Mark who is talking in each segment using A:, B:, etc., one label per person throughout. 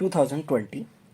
A: 2020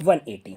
A: 180।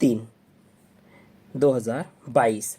A: 3 2022।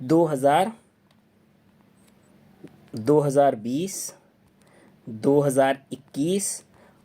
A: 2020, 2021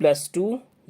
A: +2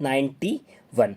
A: 91।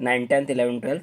A: 9, 10, 11, 12,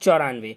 A: 94,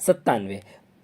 A: 97,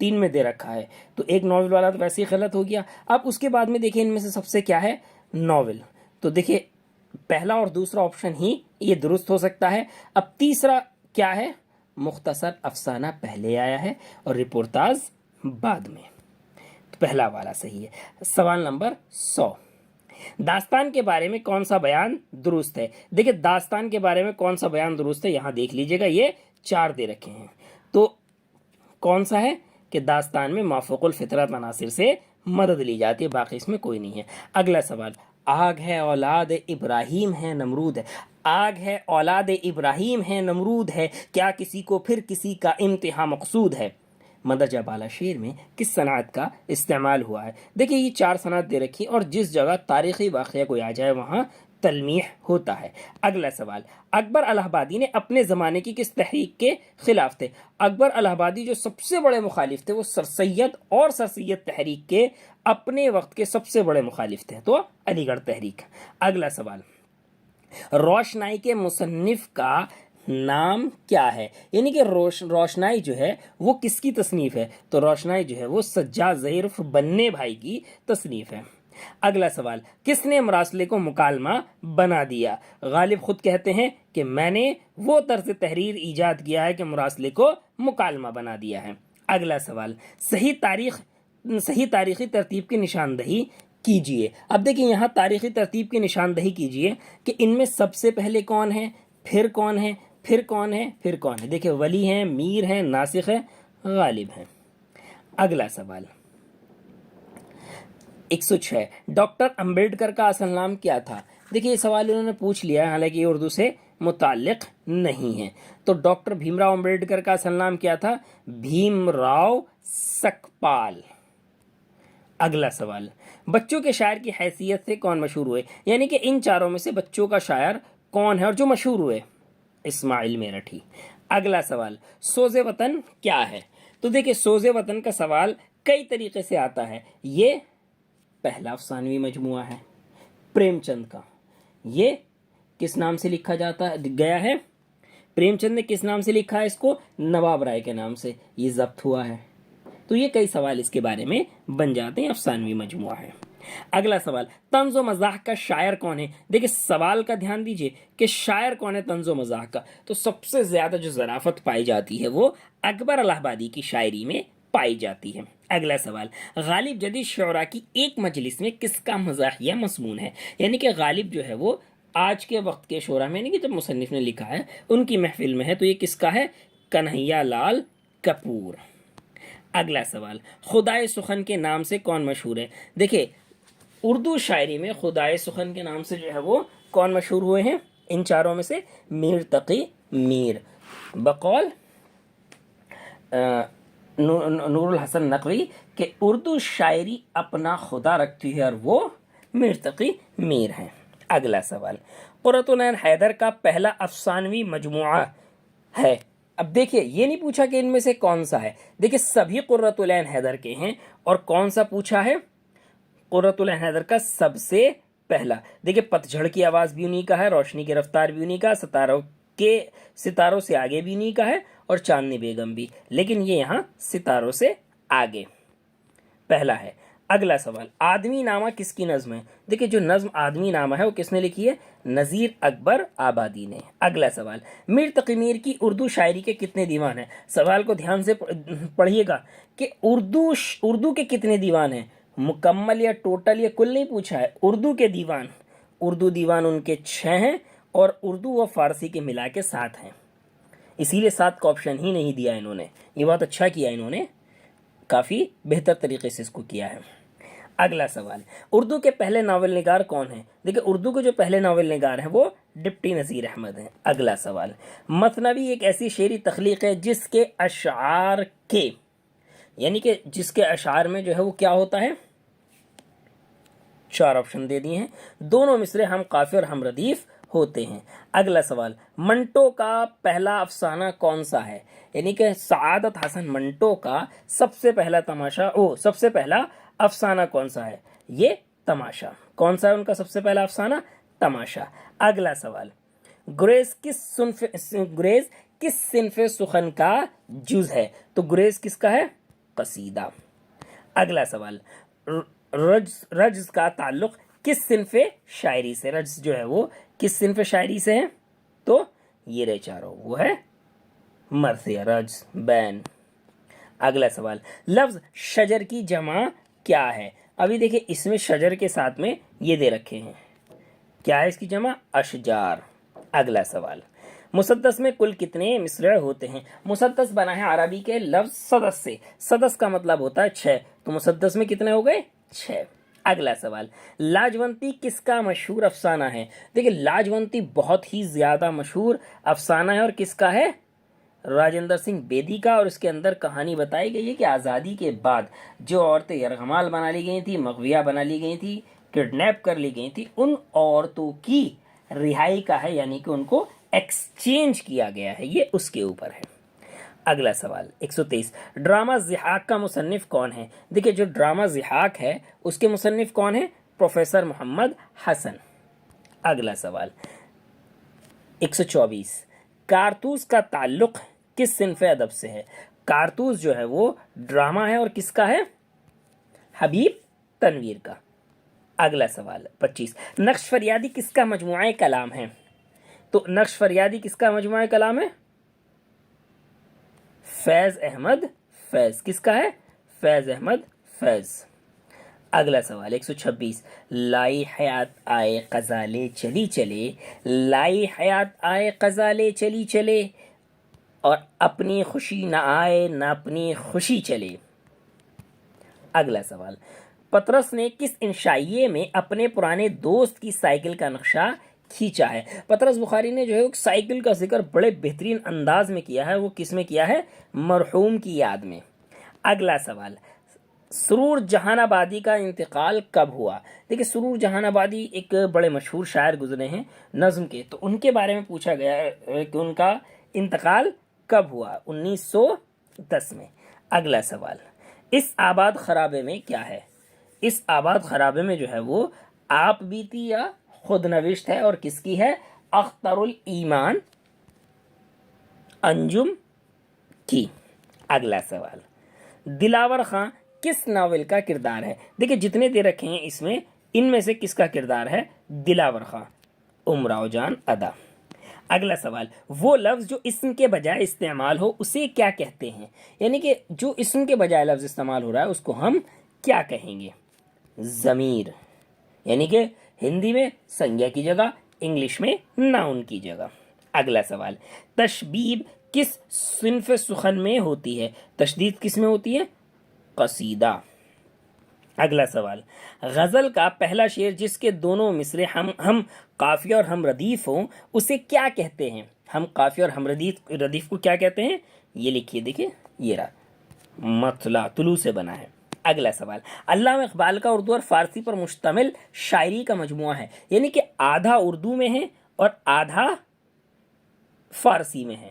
A: 3 میں دے رکھا ہے، تو ایک ناول والا تو ویسے ہی غلط ہو گیا. اب اس کے بعد میں دیکھیں ان میں سے سب سے کیا ہے ناول، تو دیکھیں پہلا اور دوسرا آپشن ہی یہ درست ہو سکتا ہے. اب تیسرا کیا ہے، مختصر افسانہ پہلے آیا ہے اور رپورتاز بعد میں، تو پہلا والا صحیح ہے. سوال نمبر 100، داستان کے بارے میں کون سا بیان درست ہے؟ دیکھیں داستان کے بارے میں کون سا بیان درست ہے، یہاں دیکھ لیجئے گا یہ 4 دے رکھے ہیں، تو کون سا ہے کہ داستان میں مافوق الفطرت عناصر سے مدد لی جاتی ہے، باقی اس میں کوئی نہیں ہے. اگلا سوال، آگ ہے اولاد ابراہیم ہے نمرود ہے، آگ ہے اولاد ابراہیم ہے نمرود ہے، کیا کسی کو پھر کسی کا امتحان مقصود ہے؟ مندرجہ بالا شعر میں کس صنعت کا استعمال ہوا ہے؟ دیکھیں یہ 4 صنعت دے رکھی اور جس جگہ تاریخی واقعہ کوئی آ جائے وہاں تلمیح ہوتا ہے. اگلا سوال، اکبر الہ آبادی نے اپنے زمانے کی کس تحریک کے خلاف تھے؟ اکبر الہ آبادی جو سب سے بڑے مخالف تھے وہ سر سید اور سر سید تحریک کے اپنے وقت کے سب سے بڑے مخالف تھے، تو علی گڑھ تحریک. اگلا سوال، روشنائی کے مصنف کا نام کیا ہے؟ یعنی کہ روشنائی جو ہے وہ کس کی تصنیف ہے؟ تو روشنائی جو ہے وہ سجاد ظہیر عرف بننے بھائی کی تصنیف ہے. اگلا سوال، کس نے مراسلے کو مکالمہ بنا دیا؟ غالب خود کہتے ہیں کہ میں نے وہ طرز تحریر ایجاد کیا ہے کہ مراسلے کو مکالمہ بنا دیا ہے. اگلا سوال، صحیح تاریخی ترتیب کی نشاندہی کیجئے. اب دیکھیں یہاں تاریخی ترتیب کی نشاندہی کیجئے کہ ان میں سب سے پہلے کون ہے، پھر کون ہے، پھر کون ہے، پھر کون ہے. دیکھیں ولی ہیں، میر ہیں، ناسخ ہے، غالب ہیں. اگلا سوال 106، ڈاکٹر امبیڈکر کا اصل نام کیا تھا؟ دیکھیں یہ سوال انہوں نے پوچھ لیا ہے، حالانکہ یہ اردو سے متعلق نہیں ہے. تو ڈاکٹر بھیم راؤ امبیڈکر کا اصل نام کیا تھا؟ بھیم راؤ سکپال. اگلا سوال، بچوں کے شاعر کی حیثیت سے کون مشہور ہوئے؟ یعنی کہ ان چاروں میں سے بچوں کا شاعر کون ہے اور جو مشہور ہوئے؟ اسماعیل میرٹھی. اگلا سوال، سوز وطن کیا ہے؟ تو دیکھیں سوز وطن کا سوال کئی طریقے سے آتا ہے. یہ پہلا افسانوی مجموعہ ہے پریم چند کا، یہ کس نام سے لکھا گیا ہے؟ پریم چند نے کس نام سے لکھا ہے اس کو؟ نواب رائے کے نام سے یہ ضبط ہوا ہے. تو یہ کئی سوال اس کے بارے میں بن جاتے ہیں، افسانوی مجموعہ ہے. اگلا سوال، طنز و مزاح کا شاعر کون ہے؟ دیکھیں سوال کا دھیان دیجئے کہ شاعر کون ہے طنز و مزاح کا. تو سب سے زیادہ جو ظرافت پائی جاتی ہے وہ اکبر الہ آبادی کی شاعری میں پائی جاتی ہے. اگلا سوال، غالب جدید شعراء کی ایک مجلس میں کس کا مزاحیہ مضمون ہے؟ یعنی کہ غالب جو ہے وہ آج کے وقت کے شعراء میں، یعنی کہ جب مصنف نے لکھا ہے ان کی محفل میں ہے، تو یہ کس کا ہے؟ کنہیا لال کپور. اگلا سوال، خدائے سخن کے نام سے کون مشہور ہے؟ دیکھیں اردو شاعری میں خدائے سخن کے نام سے جو ہے وہ کون مشہور ہوئے ہیں؟ ان چاروں میں سے میر تقی میر، بقول نور الحسن نقوی کہ اردو شاعری اپنا خدا رکھتی ہے اور وہ میر تقی میر ہیں. اگلا سوال، قرۃ العین حیدر کا پہلا افسانوی مجموعہ ہے. اب دیکھیے یہ نہیں پوچھا کہ ان میں سے کون سا ہے، دیکھیے سبھی قرۃ العین حیدر کے ہیں، اور کون سا پوچھا ہے؟ قرۃ العین حیدر کا سب سے پہلا. دیکھیے پتجھڑ کی آواز بھی انہی کا ہے، روشنی کی رفتار بھی انہی کا، ستاروں سے آگے بھی انہی کا ہے، اور چاندنی بیگم بھی، لیکن یہ یہاں ستاروں سے آگے پہلا ہے. اگلا سوال، آدمی نامہ کس کی نظم ہے؟ دیکھیں جو نظم آدمی نامہ ہے وہ کس نے لکھی ہے؟ نذیر اکبر آبادی نے. اگلا سوال، میر تقی میر کی اردو شاعری کے کتنے دیوان ہیں؟ سوال کو دھیان سے پڑھیے گا کہ اردو کے کتنے دیوان ہیں، مکمل یا ٹوٹل یا کل نہیں پوچھا ہے. اردو دیوان ان کے 6 ہیں، اور اردو و فارسی کے ملا کے 7 ہیں. اسی لیے 7 کا آپشن ہی نہیں دیا انہوں نے. یہ بہت اچھا کیا انہوں نے، کافی بہتر طریقے سے اس کو کیا ہے. اگلا سوال، اردو کے پہلے ناول نگار کون ہیں؟ دیکھیں اردو کے جو پہلے ناول نگار ہیں وہ ڈپٹی نذیر احمد ہیں. اگلا سوال، مثنوی ایک ایسی شعری تخلیق ہے جس کے اشعار کے، یعنی کہ جس کے اشعار میں جو ہے وہ کیا ہوتا ہے؟ 4 آپشن دے دیے ہیں، دونوں مصرے ہم قافیہ اور ہم ردیف ہوتے ہیں. اگلا سوال، منٹو کا پہلا افسانہ کون سا ہے؟ یعنی کہ سعادت حسن منٹو کا سب سے پہلا افسانہ کون سا ہے؟ یہ تماشا. کون سا ہے ان کا سب سے پہلا افسانہ؟ تماشا. اگلا سوال، گریز کس صنف سخن کا جز ہے؟ تو گریز کس کا ہے؟ قصیدہ. اگلا سوال, رجز کا تعلق کس صنف شاعری سے؟ رجز جو ہے وہ کس صنف شاعری سے ہے؟ تو یہ رہے چاروں, وہ ہے مرثیہ, رجز, بین. اگلا سوال, لفظ شجر کی جمع کیا ہے؟ ابھی دیکھیں اس میں شجر کے ساتھ میں یہ دے رکھے ہیں, کیا ہے اس کی جمع؟ اشجار. اگلا سوال, مسدس میں کل کتنے مصرع ہوتے ہیں؟ مسدس بنا ہے عربی کے لفظ سدس سے, سدس کا مطلب ہوتا ہے 6, تو مسدس میں کتنے ہو گئے؟ 6. اگلا سوال, لاجونتی کس کا مشہور افسانہ ہے؟ دیکھیں لاجونتی بہت ہی زیادہ مشہور افسانہ ہے, اور کس کا ہے؟ راجندر سنگھ بیدی کا. اور اس کے اندر کہانی بتائی گئی ہے کہ آزادی کے بعد جو عورتیں یرغمال بنا لی گئی تھیں, مغویہ بنا لی گئی تھیں, کڈنیپ کر لی گئی تھیں, ان عورتوں کی رہائی کا ہے, یعنی کہ ان کو ایکسچینج کیا گیا ہے, یہ اس کے اوپر ہے. اگلا سوال 123, ڈرامہ ضحاک کا مصنف کون ہے؟ دیکھیں جو ڈرامہ ضحاک ہے اس کے مصنف کون ہے؟ پروفیسر محمد حسن. اگلا سوال 124, کارتوس کا تعلق کس صنف ادب سے ہے؟ کارتوس جو ہے وہ ڈرامہ ہے, اور کس کا ہے؟ حبیب تنویر کا. اگلا سوال 25, نقش فریادی کس کا مجموعہ کلام ہے؟ تو نقش فریادی کس کا مجموعہ کلام ہے؟ فیض احمد فیض. کس کا ہے؟ فیض احمد فیض. اگلا سوال 126, لائی حیات آئے غزالے چلی چلے, لائی حیات آئے غزالے چلی چلے, اور اپنی خوشی نہ آئے نہ اپنی خوشی چلے. اگلا سوال, پطرس نے کس انشائیے میں اپنے پرانے دوست کی سائیکل کا نقشہ کھینچا ہے؟ پطرس بخاری نے جو ہے سائیکل کا ذکر بڑے بہترین انداز میں کیا ہے, وہ کس میں کیا ہے؟ مرحوم کی یاد میں. اگلا سوال, سرور جہان آبادی کا انتقال کب ہوا؟ دیکھیں سرور جہان آبادی ایک بڑے مشہور شاعر گزرے ہیں نظم کے, تو ان کے بارے میں پوچھا گیا ہے کہ ان کا انتقال کب ہوا؟ 1910 میں. اگلا سوال, اس آباد خرابے میں کیا ہے؟ اس آباد خرابے میں جو ہے وہ آپ بیتی یا خود نوشت ہے, اور کس کی ہے؟ اختر الایمان انجم کی. اگلا سوال, دلاور خان کس ناول کا کردار ہے؟ دیکھیں جتنے دے رکھے ہیں اس میں, ان میں سے کس کا کردار ہے؟ دلاور خان, امراؤ جان ادا. اگلا سوال, وہ لفظ جو اسم کے بجائے استعمال ہو اسے کیا کہتے ہیں؟ یعنی کہ جو اسم کے بجائے لفظ استعمال ہو رہا ہے اس کو ہم کیا کہیں گے؟ ضمیر, یعنی کہ ہندی میں سنجا کی جگہ, انگلش میں ناؤن کی جگہ. اگلا سوال, تشبیب کس صنف سخن میں ہوتی ہے؟ تشدید کس میں ہوتی ہے؟ قصیدہ. اگلا سوال, غزل کا پہلا شعر جس کے دونوں مصرے ہم قافیہ اور ہم ردیف ہوں اسے کیا کہتے ہیں؟ ہم قافیہ اور ہم ردیف کو کیا کہتے ہیں؟ یہ لکھیے, دیکھیے یہ رہا, مطلع طلوع سے بنا ہے. اگلا سوال, علامہ اقبال کا اردو اور فارسی پر مشتمل شاعری کا مجموعہ ہے, یعنی کہ آدھا اردو میں ہے اور آدھا فارسی میں ہے,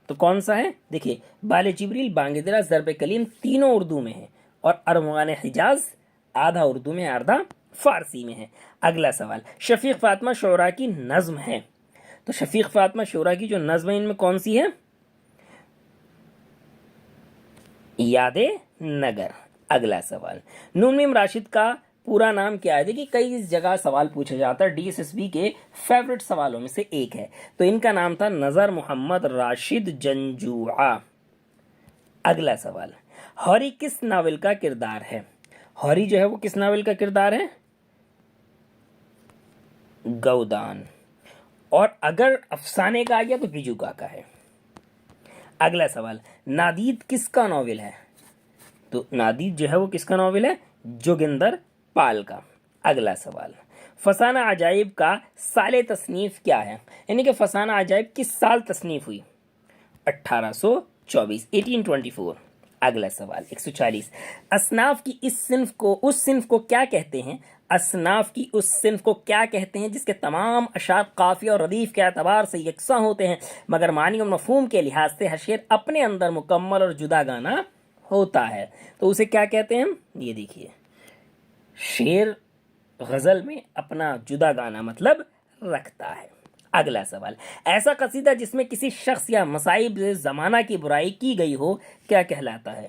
A: تو کون سا ہے؟ دیکھیے بال جبریل, بانگ درا, ضرب کلیم تینوں اردو میں ہیں, اور ارمغان حجاز آدھا اردو میں آدھا فارسی میں ہے. اگلا سوال, شفیق فاطمہ شعراء کی نظم ہے, تو شفیق فاطمہ شعراء کی جو نظم ہے ان میں کون سی ہے؟ یاد نگر. اگلا سوال, نون میم راشد کا پورا نام کیا ہے؟ دیکھیے کئی جگہ سوال پوچھا جاتا ہے, ڈی ایس ایس بی کے فیورٹ سوالوں میں سے ایک ہے, تو ان کا نام تھا نظر محمد راشد جنجوعہ. اگلا سوال, ہوری کس ناول کا کردار ہے؟ ہوری جو ہے وہ کس ناول کا کردار ہے؟ گودان. اور اگر افسانے کا آ گیا تو بیجو کا ہے. اگلا سوال, نادید کس کا ناول ہے؟ تو نادید جو ہے وہ کس کا ناول ہے؟ جوگندر پال کا. اگلا سوال, فسانہ عجائب کا سال تصنیف کیا ہے؟ یعنی کہ فسانہ عجائب کس سال تصنیف ہوئی؟ 1824, 1824. اگلا سوال 140, اصناف کی اس صنف کو کیا کہتے ہیں؟ اصناف کی اس صنف کو کیا کہتے ہیں جس کے تمام اشعار قافیہ اور ردیف کے اعتبار سے یکساں ہوتے ہیں مگر معنی اور مفہوم کے لحاظ سے ہر شعر اپنے اندر مکمل اور جدا گانا ہوتا ہے, تو اسے کیا کہتے ہیں؟ یہ دیکھیے, شعر غزل میں اپنا جدا گانا مطلب رکھتا ہے. اگلا سوال, ایسا قصیدہ جس میں کسی شخص یا مصائب زمانہ کی برائی کی گئی ہو کیا کہلاتا ہے؟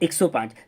A: 105,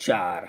A: 4।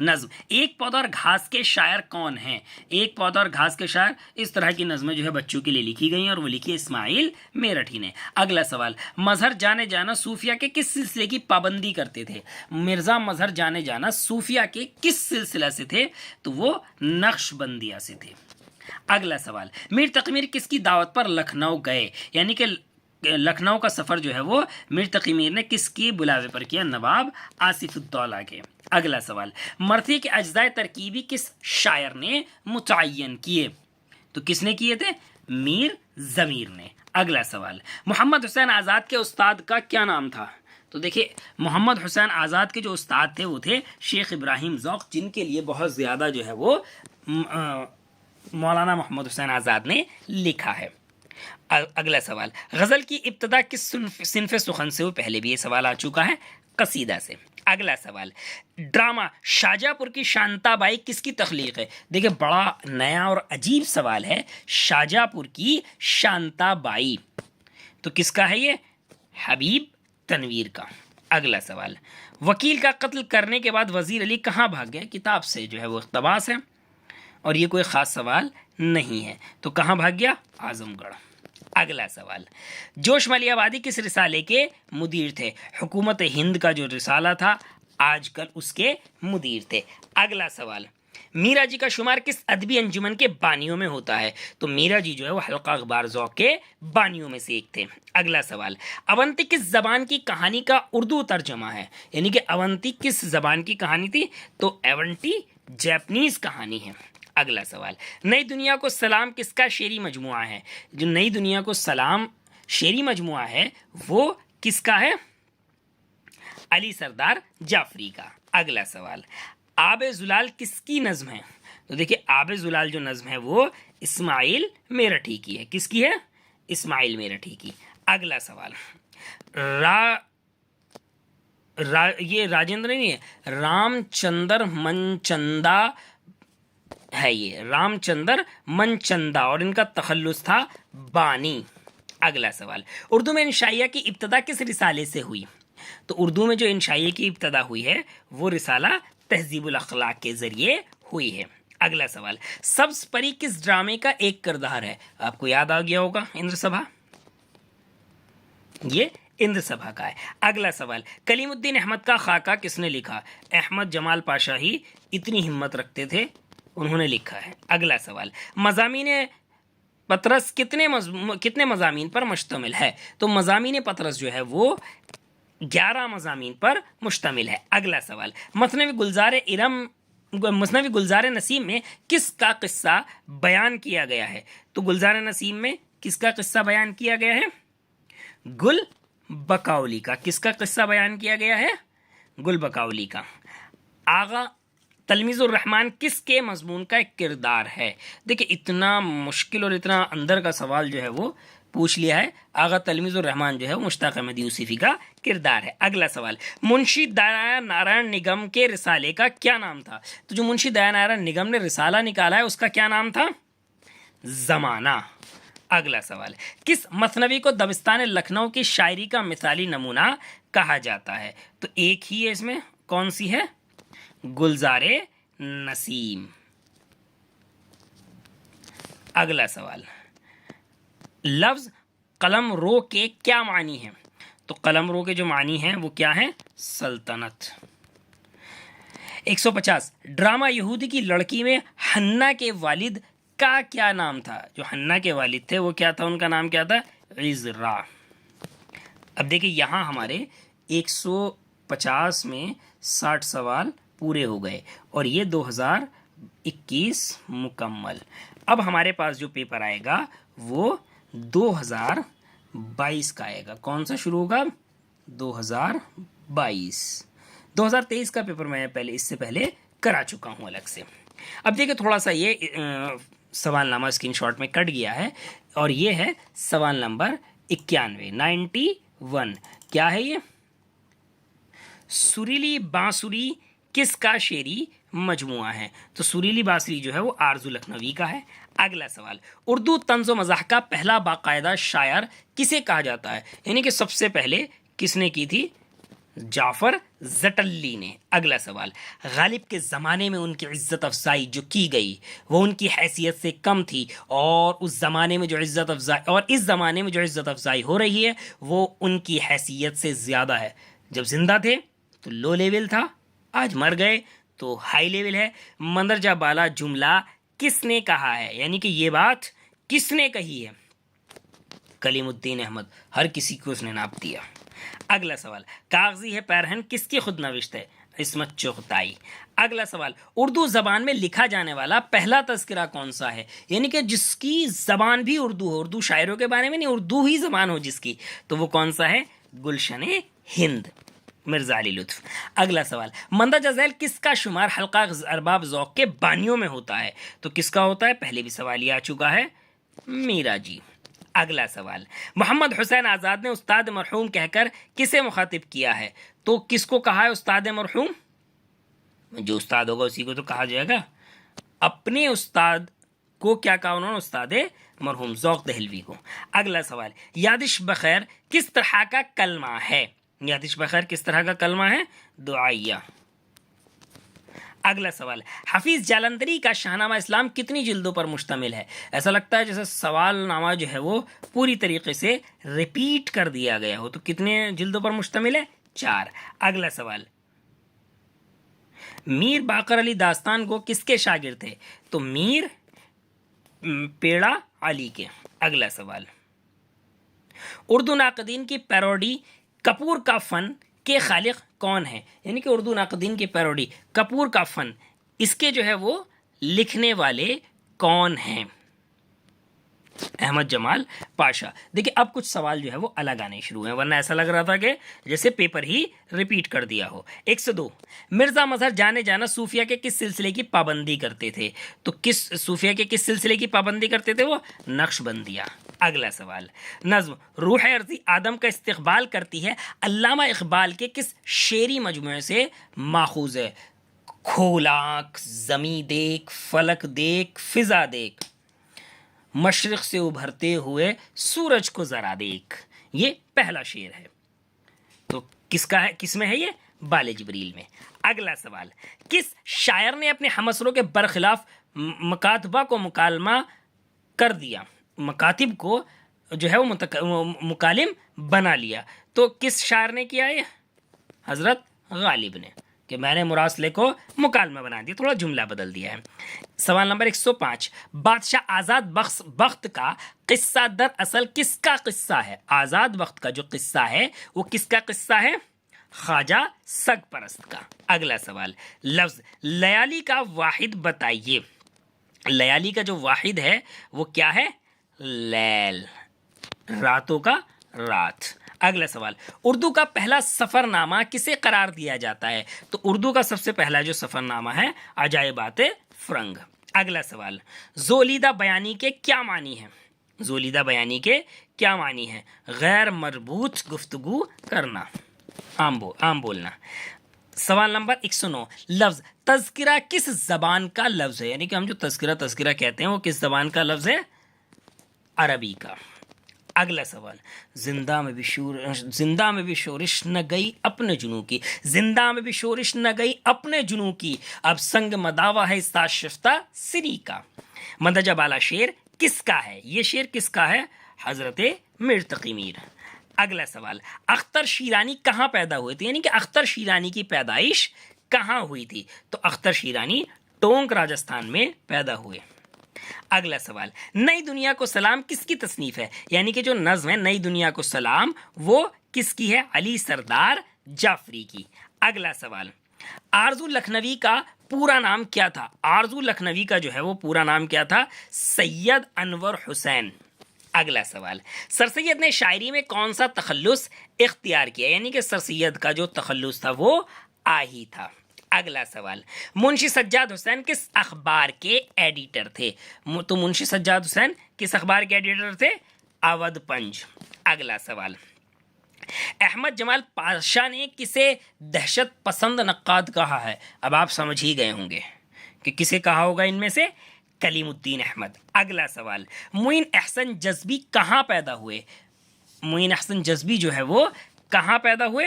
A: نظم ایک پودا اور گھاس کے شاعر کون ہیں؟ ایک پودا اور گھاس کے شاعر، اس طرح کی نظمیں جو ہے بچوں کے لیے لکھی گئی ہیں اور وہ لکھی ہے اسماعیل میرٹھی نے۔ اگلا سوال، مظہر جانے جانا صوفیہ کے کس سلسلے کی پابندی کرتے تھے؟ مرزا مظہر جانے جانا صوفیہ کے کس سلسلہ سے تھے؟ تو وہ نقش بندیہ سے تھے۔ اگلا سوال، میر تقی میر کس کی دعوت پر لکھنؤ گئے؟ یعنی کہ لکھنؤ کا سفر جو ہے وہ میر تقی میر نے کس کی بلاوے پر کیا؟ نواب آصف الدولہ کے۔ اگلا سوال، مرثیے کے اجزاء ترکیبی کس شاعر نے متعین کیے؟ تو کس نے کیے تھے؟ میر ضمیر نے۔ اگلا سوال، محمد حسین آزاد کے استاد کا کیا نام تھا؟ تو دیکھیے محمد حسین آزاد کے جو استاد تھے وہ تھے شیخ ابراہیم ذوق، جن کے لیے بہت زیادہ جو ہے وہ مولانا محمد حسین آزاد نے لکھا ہے۔ اگلا سوال، غزل کی ابتدا کس صنف سخن سے ہوئی؟ پہلے بھی یہ سوال آ چکا ہے، قصیدہ سے۔ اگلا سوال، ڈرامہ شاہجہاں پور کی شانتا بائی کس کی تخلیق ہے؟ دیکھیں بڑا نیا اور عجیب سوال ہے، شاہجہاں پور کی شانتا بائی تو کس کا ہے؟ یہ حبیب تنویر کا۔ اگلا سوال، وکیل کا قتل کرنے کے بعد وزیر علی کہاں بھاگ گئے؟ کتاب سے جو ہے وہ اقتباس ہے اور یہ کوئی خاص سوال نہیں ہے، تو کہاں بھاگ گیا؟ اعظم گڑھ۔ اگلا سوال، جوش ملی آبادی کس رسالے کے مدیر تھے؟ حکومت ہند کا جو رسالہ تھا آج کل اس کے مدیر تھے۔ اگلا سوال، میرا جی کا شمار کس ادبی انجمن کے بانیوں میں ہوتا ہے؟ تو میرا جی جو ہے وہ حلقہ اخبار ذوق کے بانیوں میں سے ایک تھے۔ اگلا سوال، اونتی کس زبان کی کہانی کا اردو ترجمہ ہے؟ یعنی کہ اونتی کس زبان کی کہانی تھی؟ تو اونتی جیپنیز کہانی ہے۔ اگلا سوال، نئی دنیا کو سلام کس کا شعری مجموعہ ہے؟ جو نئی دنیا کو سلام شعری مجموعہ ہے وہ کس کا ہے؟ علی سردار جعفری کا۔ اگلا سوال، آب زلال کس کی نظم ہے؟ تو دیکھیں آب زلال جو نظم ہے وہ اسماعیل میرٹھی کی ہے۔ کس کی ہے؟ اسماعیل میرٹھی کی۔ اگلا سوال، یہ راجندر نہیں ہے، رام چندر منچندا ہے، یہ رام چندر منچندا اور ان کا تخلص تھا بانی۔ اگلا سوال، اردو میں انشائیہ کی ابتدا کس رسالے سے ہوئی؟ تو اردو میں جو انشائیہ کی ابتدا ہوئی ہے وہ رسالہ تہذیب الاخلاق کے ذریعے ہوئی ہے۔ اگلا سوال، سبز پری کس ڈرامے کا ایک کردار ہے؟ آپ کو یاد آ گیا ہوگا اندر سبھا، یہ اندر سبھا کا ہے۔ اگلا سوال، کلیم الدین احمد کا خاکہ کس نے لکھا؟ احمد جمال پاشا ہی اتنی ہمت رکھتے تھے، انہوں نے لکھا ہے۔ اگلا سوال، مضامین پطرس کتنے مضامین پر مشتمل ہے؟ تو مضامین پطرس جو ہے وہ 11 مضامین پر مشتمل ہے۔ اگلا سوال، مثنوی گلزار نسیم میں کس کا قصہ بیان کیا گیا ہے؟ تو گلزار نسیم میں کس کا قصہ بیان کیا گیا ہے؟ گل بقولی کا۔ کس کا قصہ بیان کیا گیا ہے؟ گل بقولی کا۔ آغا تلمیذ الرحمن کس کے مضمون کا ایک کردار ہے؟ دیکھیں اتنا مشکل اور اتنا اندر کا سوال جو ہے وہ پوچھ لیا ہے۔ آغا تلمیذ الرحمن جو ہے وہ مشتاق احمد یوسفی کا کردار ہے۔ اگلا سوال، منشی دیا نارائن نگم کے رسالے کا کیا نام تھا؟ تو جو منشی دیا نارائن نگم نے رسالہ نکالا ہے اس کا کیا نام تھا؟ زمانہ۔ اگلا سوال، کس مثنوی کو دبستان لکھنؤ کی شاعری کا مثالی نمونہ کہا جاتا ہے؟ تو ایک ہی ہے اس میں، کون سی ہے؟ گلزار نسیم۔ اگلا سوال، لفظ قلم رو کے کیا معنی ہیں؟ تو قلم رو کے جو معنی ہیں وہ کیا ہیں؟ سلطنت۔ 150، ڈرامہ یہودی کی لڑکی میں حنا کے والد کا کیا نام تھا؟ جو حنا کے والد تھے وہ کیا تھا؟ ان کا نام کیا تھا؟ عزرا۔ اب دیکھیں یہاں ہمارے 150 میں 60 سوال پورے ہو گئے اور یہ 2021 مکمل۔ اب ہمارے پاس جو پیپر آئے گا وہ 2022 کا آئے گا۔ کون سا شروع ہوگا؟ 2022۔ 2023 کا پیپر میں اس سے پہلے کرا چکا ہوں الگ سے۔ اب دیکھیں تھوڑا سا یہ سوال نامہ اسکرین شاٹ میں کٹ گیا ہے اور یہ ہے سوال نمبر 91 کیا ہے یہ؟ سریلی بانسری کس کا شعری مجموعہ ہے؟ تو سریلی بانسری جو ہے وہ آرزو لکھنوی کا ہے۔ اگلا سوال، اردو طنز و مزاح کا پہلا باقاعدہ شاعر کسے کہا جاتا ہے؟ یعنی کہ سب سے پہلے کس نے کی تھی؟ جعفر زٹلی نے۔ اگلا سوال، غالب کے زمانے میں ان کی عزت افزائی جو کی گئی وہ ان کی حیثیت سے کم تھی، اور اس زمانے میں جو عزت افزائی اور اس زمانے میں جو عزت افزائی ہو رہی ہے وہ ان کی حیثیت سے زیادہ ہے۔ جب زندہ تھے تو لو لیول تھا، آج مر گئے تو ہائی لیول ہے۔ مندرجہ بالا جملہ کس نے کہا ہے، یعنی کہ یہ بات کس نے کہی ہے؟ کلیم الدین احمد، ہر کسی کو اس نے ناپ دیا۔ اگلا سوال، کاغذی ہے پیرہن کس کی خود نوشت ہے؟ عصمت چغتائی۔ اگلا سوال، اردو زبان میں لکھا جانے والا پہلا تذکرہ کون سا ہے؟ یعنی کہ جس کی زبان بھی اردو ہو، اردو شاعروں کے بارے میں نہیں، اردو ہی زبان ہو جس کی، تو وہ کون سا ہے؟ گلشن ہند، مرزا علی لطف۔ اگلا سوال، مندرجہ ذیل کس کا شمار حلقہ ارباب ذوق کے بانیوں میں ہوتا ہے؟ تو کس کا ہوتا ہے؟ پہلے بھی سوال یہ آ چکا ہے، میرا جی۔ اگلا سوال، محمد حسین آزاد نے استاد مرحوم کہہ کر کسے مخاطب کیا ہے؟ تو کس کو کہا ہے استاد مرحوم؟ جو استاد ہوگا اسی کو تو کہا جائے گا۔ اپنے استاد کو کیا کہا انہوں نے؟ استاد مرحوم، ذوق دہلوی کو۔ اگلا سوال، یادش بخیر کس طرح کا کلمہ ہے؟ یادش بخیر کس طرح کا کلمہ ہے؟ دعائیہ۔ اگلا سوال، حفیظ جالندھری کا شاہنامہ اسلام کتنی جلدوں پر مشتمل ہے؟ ایسا لگتا ہے جیسے سوال نامہ جو ہے وہ پوری طریقے سے ریپیٹ کر دیا گیا ہو۔ تو کتنے جلدوں پر مشتمل ہے؟ 4۔ اگلا سوال، میر باقر علی داستان کو کس کے شاگرد تھے؟ تو میر پیڑا علی کے۔ اگلا سوال، اردو ناقدین کی پیروڈی کپور کا فن کے خالق کون ہے؟ یعنی کہ اردو ناقدین کی پیروڈی کپور کا فن، اس کے جو ہے وہ لکھنے والے کون ہیں؟ احمد جمال پاشا۔ دیکھیں اب کچھ سوال جو ہے وہ الگ آنے شروع ہیں، ورنہ ایسا لگ رہا تھا کہ جیسے پیپر ہی ریپیٹ کر دیا ہو۔ 102، مرزا مظہر جانے جانا صوفیہ کے کس سلسلے کی پابندی کرتے تھے؟ تو کس صوفیہ کے کس سلسلے کی پابندی کرتے تھے وہ؟ نقش بندیہ۔ اگلا سوال، نظم روح ارضی آدم کا استقبال کرتی ہے علامہ اقبال کے کس شعری مجموعے سے ماخوذ ہے؟ کھول آنکھ، زمیں دیکھ، فلک دیکھ، فضا دیکھ، مشرق سے ابھرتے ہوئے سورج کو ذرا دیکھ، یہ پہلا شعر ہے۔ تو کس کا ہے؟ کس میں ہے یہ؟ بال جبریل میں۔ اگلا سوال، کس شاعر نے اپنے ہمسروں کے برخلاف مکاتبہ کو مکالمہ کر دیا؟ مکاتب کو جو ہے وہ مکالم بنا لیا، تو کس شاعر نے کیا یہ؟ حضرت غالب نے، کہ میں نے مراسلے کو مکالمہ بنا دیا، تھوڑا جملہ بدل دیا ہے۔ سوال نمبر 105، بادشاہ آزاد بخت کا قصہ در اصل کس کا قصہ ہے؟ آزاد بخت کا جو قصہ ہے وہ کس کا قصہ ہے؟ خواجہ سگ پرست کا۔ اگلا سوال، لفظ لیالی کا واحد بتائیے۔ لیالی کا جو واحد ہے وہ کیا ہے؟ لیل، راتوں کا رات۔ اگلا سوال، اردو کا پہلا سفر نامہ کسے قرار دیا جاتا ہے؟ تو اردو کا سب سے پہلا جو سفر نامہ ہے عجائبات فرنگ۔ اگلا سوال، زولیدہ بیانی کے کیا معنی ہے؟ زولیدہ بیانی کے کیا معنی ہے؟ غیر مربوط گفتگو کرنا، عام بولنا۔ سوال نمبر 109، لفظ تذکرہ کس زبان کا لفظ ہے؟ یعنی کہ ہم جو تذکرہ کہتے ہیں وہ کس زبان کا لفظ ہے؟ عربی کا۔ اگلا سوال، زندہ میں بھی شورش نہ گئی اپنے جنوں کی، زندہ میں بھی شورش نہ گئی اپنے جنوں کی، اب سنگ مداوا ہے ساز شفتہ سری کا۔ مندرجہ بالا شعر کس کا ہے؟ یہ شعر کس کا ہے؟ حضرت میر تقی میر۔ اگلا سوال، اختر شیرانی کہاں پیدا ہوئے تھے؟ یعنی کہ اختر شیرانی کی پیدائش کہاں ہوئی تھی؟ تو اختر شیرانی ٹونک راجستھان میں پیدا ہوئے۔ اگلا سوال، نئی دنیا کو سلام کس کی تصنیف ہے؟ یعنی کہ جو نظم ہے نئی دنیا کو سلام وہ کس کی ہے؟ علی سردار جعفری کی۔ اگلا سوال، آرزو لکھنوی کا پورا نام کیا تھا؟ آرزو لکھنوی کا جو ہے وہ پورا نام کیا تھا؟ سید انور حسین۔ اگلا سوال، سر سید نے شاعری میں کون سا تخلص اختیار کیا؟ یعنی کہ سر سید کا جو تخلص تھا وہ آہی تھا۔ اگلا سوال، منشی سجاد حسین کس اخبار کے ایڈیٹر تھے؟ تو منشی سجاد حسین کس اخبار کے ایڈیٹر تھے؟ اودھ پنج۔ اگلا سوال، احمد جمال پاشا نے کسے دہشت پسند نقاد کہا ہے؟ اب آپ سمجھ ہی گئے ہوں گے کہ کسے کہا ہوگا ان میں سے؟ کلیم الدین احمد۔ اگلا سوال، معین احسن جذبی کہاں پیدا ہوئے؟ معین احسن جذبی جو ہے وہ کہاں پیدا ہوئے؟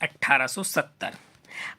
A: 1870।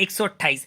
A: 128,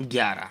A: 11।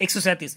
A: 137,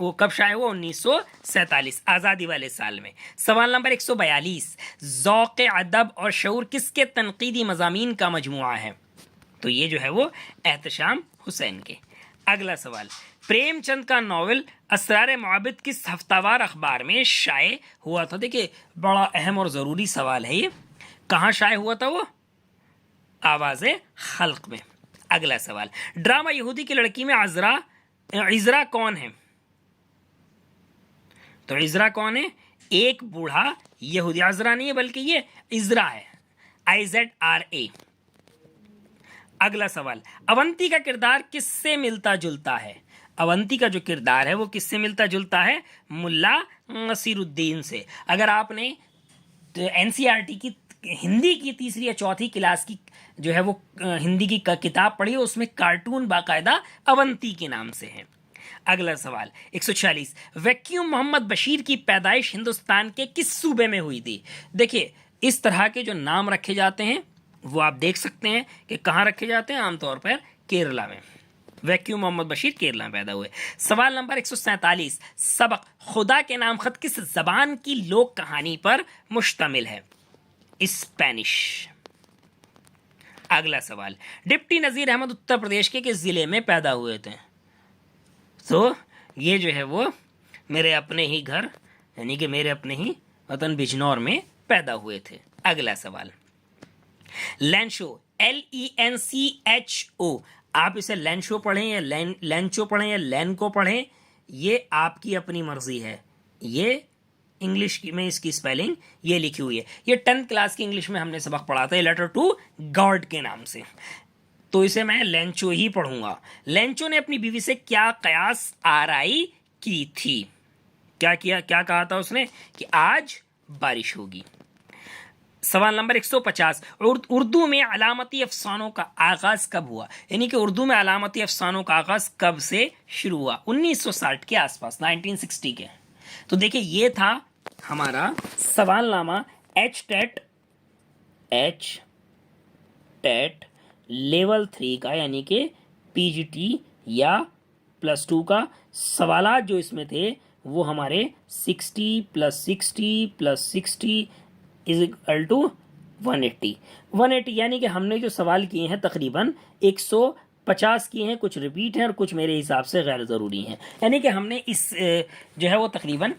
A: وہ کب شائع ہوا؟ 1947 آزادی والے سال میں۔ سوال نمبر 142، ذوق ادب اور شعور کس کے تنقیدی مضامین کا مجموعہ ہے؟ تو یہ جو ہے وہ احتشام حسین کے۔ اگلا سوال، پریم چند کا ناول اسرار معبد کس ہفتہ وار اخبار میں شائع ہوا تھا؟ دیکھیے بڑا اہم اور ضروری سوال ہے یہ، کہاں شائع ہوا تھا وہ؟ آواز خلق میں۔ اگلا سوال، ڈرامہ یہودی کی لڑکی میں عزرا کون ہے؟ تو عزرا کون ہے؟ ایک بوڑھا یہودی، عزرا نہیں ہے بلکہ یہ عزرا ہے، IZRA۔ اگلا سوال، اونتی کا کردار کس سے ملتا جلتا ہے؟ اونتی کا جو کردار ہے وہ کس سے ملتا جلتا ہے؟ ملا نصیر الدین سے۔ اگر آپ نے NCERT کی ہندی کی تیسری یا چوتھی کلاس کی جو ہے وہ ہندی کی کتاب پڑھی ہے، اس میں کارٹون باقاعدہ اونتی کے نام سے ہے۔ اگلا سوال 146، ویکیوم محمد بشیر کی پیدائش ہندوستان کے کس صوبے میں ہوئی تھی؟ دیکھیے اس طرح کے جو نام رکھے جاتے ہیں وہ آپ دیکھ سکتے ہیں کہ کہاں رکھے جاتے ہیں، عام طور پر کیرلا میں۔ ویکیوم محمد بشیر کیرلا میں پیدا ہوئے۔ سوال نمبر 147، سبق خدا کے نام خط کس زبان کی لوک کہانی پر مشتمل ہے؟ اسپینش۔ اگلا سوال، ڈپٹی نذیر احمد اتر پردیش کے کس ضلع میں پیدا ہوئے تھے؟ تو یہ جو ہے وہ میرے اپنے ہی گھر یعنی کہ میرے اپنے ہی وطن بجنور میں پیدا ہوئے تھے۔ اگلا سوال، لینشو LENCHO، آپ اسے لینشو پڑھیں یا لینچو پڑھیں یا لین کو پڑھیں، یہ آپ کی اپنی مرضی ہے۔ یہ انگلش میں اس کی سپیلنگ یہ لکھی ہوئی ہے، یہ 10th کلاس کی انگلش میں ہم نے سبق پڑھا تھا لیٹر ٹو گاڈ کے نام سے، تو اسے میں لینچو ہی پڑھوں گا۔ لینچو نے اپنی بیوی سے کیا قیاس آرائی کی تھی؟ کیا کہا تھا اس نے؟ کہ آج بارش ہوگی۔ سوال نمبر 150، اردو میں علامتی افسانوں کا آغاز کب ہوا؟ یعنی کہ اردو میں علامتی افسانوں کا آغاز کب سے شروع ہوا؟ 1960 کے آس پاس، 1960 کے۔ تو دیکھیں یہ تھا ہمارا سوال نامہ ٹیٹ لیول 3 کا، یعنی کہ PGT یا +2 کا۔ سوالات جو اس میں تھے وہ ہمارے 60 + 60 + 60 = 180 یعنی کہ ہم نے جو سوال کیے ہیں تقریباً 150 کیے ہیں، کچھ ریپیٹ ہیں اور کچھ میرے حساب سے غیر ضروری ہیں، یعنی کہ ہم نے اس جو ہے وہ تقریباً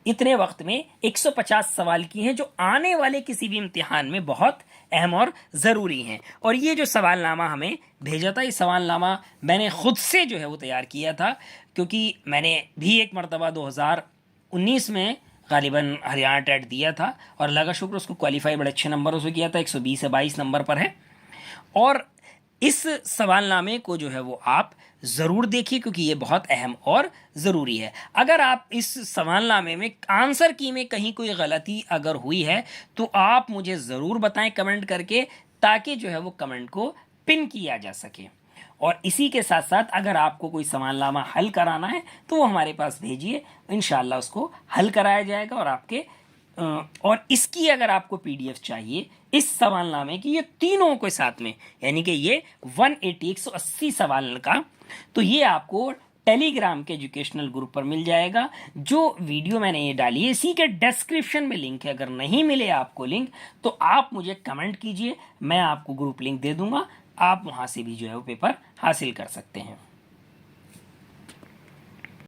A: اتنے وقت میں 150 سوال کیے ہیں جو آنے والے کسی بھی امتحان میں بہت اہم اور ضروری ہیں۔ اور یہ جو سوال نامہ ہمیں بھیجا تھا، یہ سوال نامہ میں نے خود سے جو ہے وہ تیار کیا تھا، کیونکہ میں نے بھی ایک مرتبہ 2019 میں غالباً ہریانہ ٹیٹ دیا تھا اور اللہ کا شکر اس کو کوالیفائی بڑے اچھے نمبروں سے کیا تھا، 120 سے 22 نمبر پر ہے۔ اور اس سوال نامے کو جو ہے وہ آپ ضرور دیکھیے کیونکہ یہ بہت اہم اور ضروری ہے۔ اگر آپ اس سوال نامے میں آنسر کی میں کہیں کوئی غلطی اگر ہوئی ہے تو آپ مجھے ضرور بتائیں کمنٹ کر کے، تاکہ جو ہے وہ کمنٹ کو پن کیا جا سکے۔ اور اسی کے ساتھ ساتھ اگر آپ کو کوئی سوال نامہ حل کرانا ہے تو وہ ہمارے پاس بھیجیے، انشاءاللہ اس کو حل کرایا جائے گا۔ اور آپ کے اور اس کی اگر آپ کو PDF چاہیے اس سوال نامے کی، یہ تینوں کے ساتھ میں، یعنی کہ یہ 180 سوال کا، تو یہ آپ کو ٹیلی گرام کے ایجوکیشنل گروپ پر مل جائے گا۔ جو ویڈیو میں نے یہ ڈالی ہے اسی کے ڈسکرپشن میں لنک ہے، اگر نہیں ملے آپ کو لنک تو آپ مجھے کمنٹ کیجئے، میں آپ کو گروپ لنک دے دوں گا، آپ وہاں سے بھی جو ہے وہ پیپر حاصل کر سکتے ہیں۔